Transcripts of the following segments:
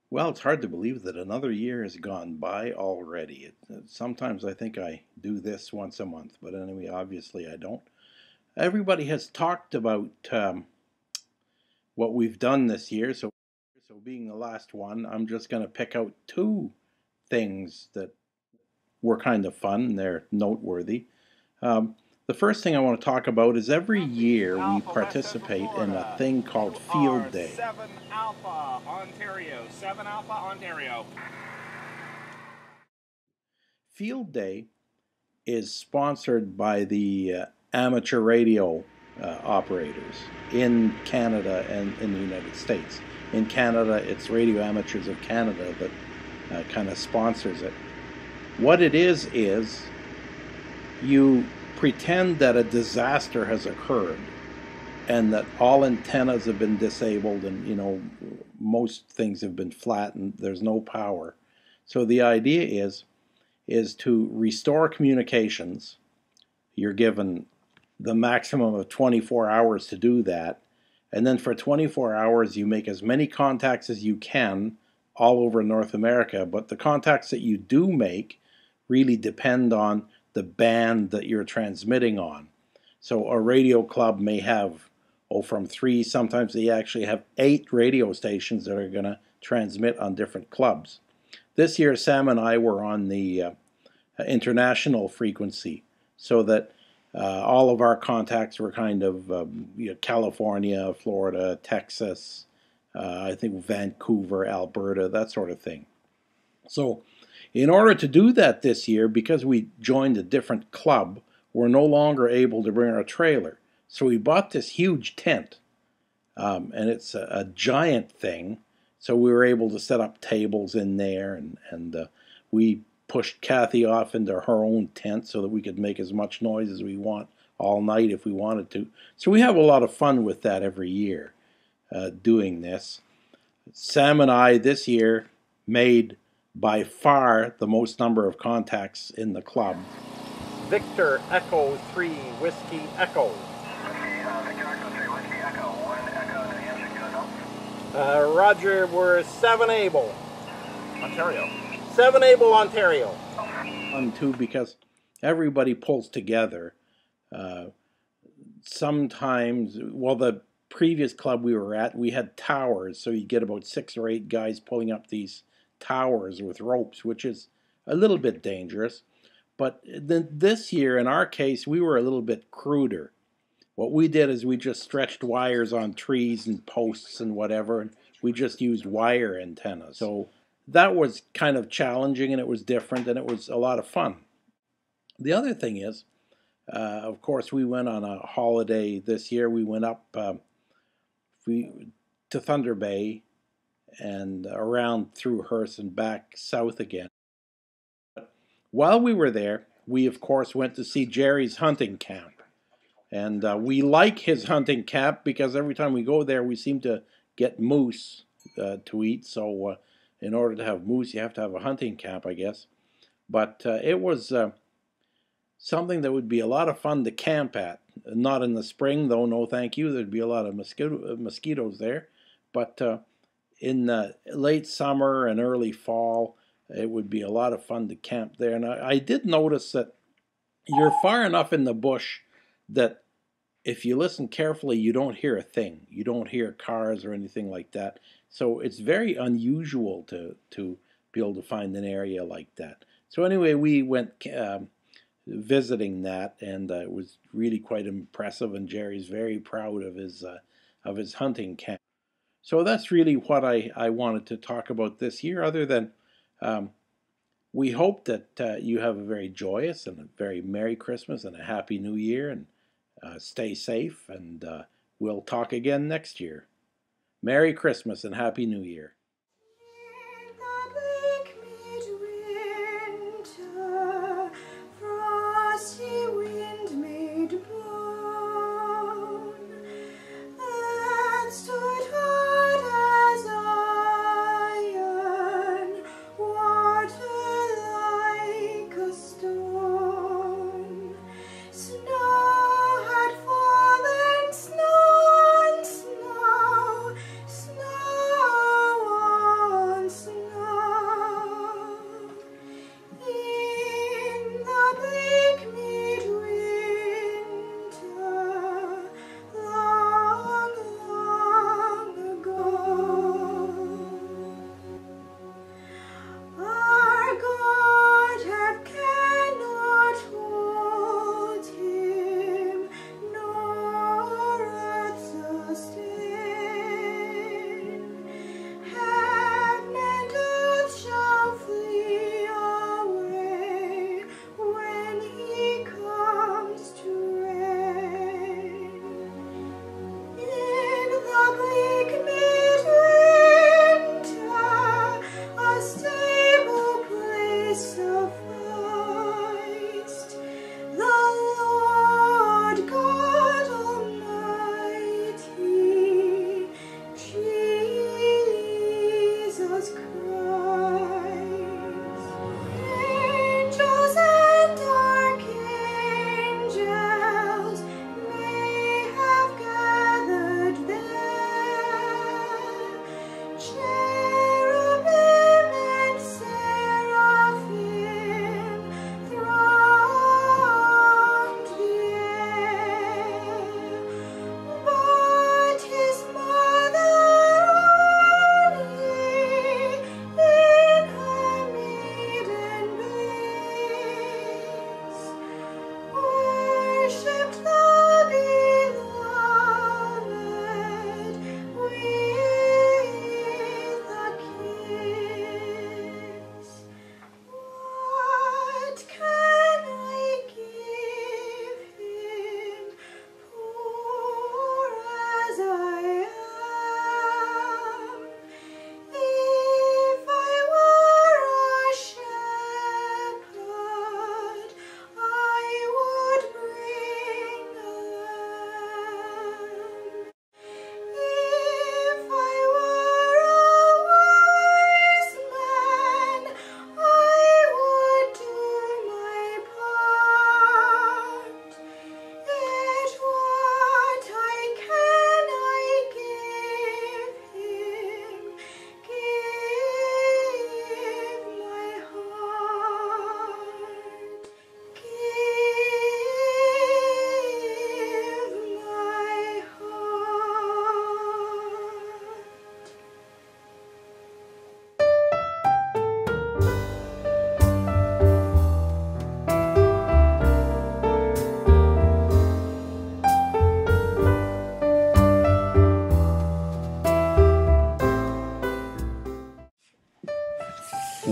Well, it's hard to believe that another year has gone by already. Sometimes I think I do this once a month, but anyway, obviously I don't. Everybody has talked about what we've done this year, so being the last one, I'm just going to pick out two things that were kind of fun and they're noteworthy. Um, the first thing I want to talk about is every year we Alpha, West Central participate in a Florida. thing called You are Field Day. 7 Alpha, Ontario. 7 Alpha, Ontario. Field Day is sponsored by the amateur radio operators in Canada and in the United States. In Canada, it's Radio Amateurs of Canada that kind of sponsors it. What it is you pretend that a disaster has occurred and that all antennas have been disabled and most things have been flattened. There's no power. So the idea is to restore communications. You're given the maximum of 24 hours to do that. And then for 24 hours, you make as many contacts as you can all over North America. But the contacts that you do make really depend on the band that you're transmitting on. So a radio club may have, from 3, sometimes they actually have 8 radio stations that are going to transmit on different clubs. This year, Sam and I were on the international frequency, so that all of our contacts were kind of California, Florida, Texas, I think Vancouver, Alberta, that sort of thing. So in order to do that this year, because we joined a different club, we're no longer able to bring our trailer. So we bought this huge tent, and it's a giant thing. So we were able to set up tables in there, and we pushed Kathy off into her own tent so that we could make as much noise as we want all night if we wanted to. So we have a lot of fun with that every year, doing this. Sam and I this year made by far the most number of contacts in the club. Victor Echo 3 Whiskey Echo. Victor Echo 3 Whiskey Echo. 1 Echo to the answer, go. Roger, we're 7 Able. Ontario. 7 Able, Ontario. Fun too, because everybody pulls together. Sometimes, well, the previous club we were at, we had towers, so you get about 6 or 8 guys pulling up these towers with ropes, which is a little bit dangerous. But this year, in our case, we were a little bit cruder. What we did is we just stretched wires on trees and posts and whatever, and we just used wire antennas. So that was kind of challenging, and it was different, and it was a lot of fun. The other thing is, of course, we went on a holiday this year. We went up to Thunder Bay and around through Hearst and back south again. While we were there, we of course went to see Jerry's hunting camp. And we like his hunting camp because every time we go there, we seem to get moose to eat. So in order to have moose, you have to have a hunting camp, I guess. But it was something that would be a lot of fun to camp at. Not in the spring, though, no thank you. There'd be a lot of mosquitoes there. But in the late summer and early fall, it would be a lot of fun to camp there. And I did notice that you're far enough in the bush that if you listen carefully, you don't hear a thing. You don't hear cars or anything like that. So it's very unusual to be able to find an area like that. So anyway, we went visiting that, and it was really quite impressive. And Jerry's very proud of his hunting camp. So that's really what I wanted to talk about this year, other than we hope that you have a very joyous and a very Merry Christmas and a Happy New Year, and stay safe, and we'll talk again next year. Merry Christmas and Happy New Year.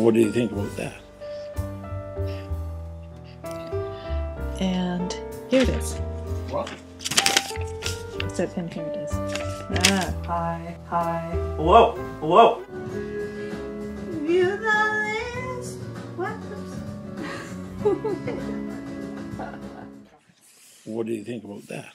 What do you think about that? And here it is. What? And here it is. Ah, hi, hi. Whoa, whoa. View the list. What? What do you think about that?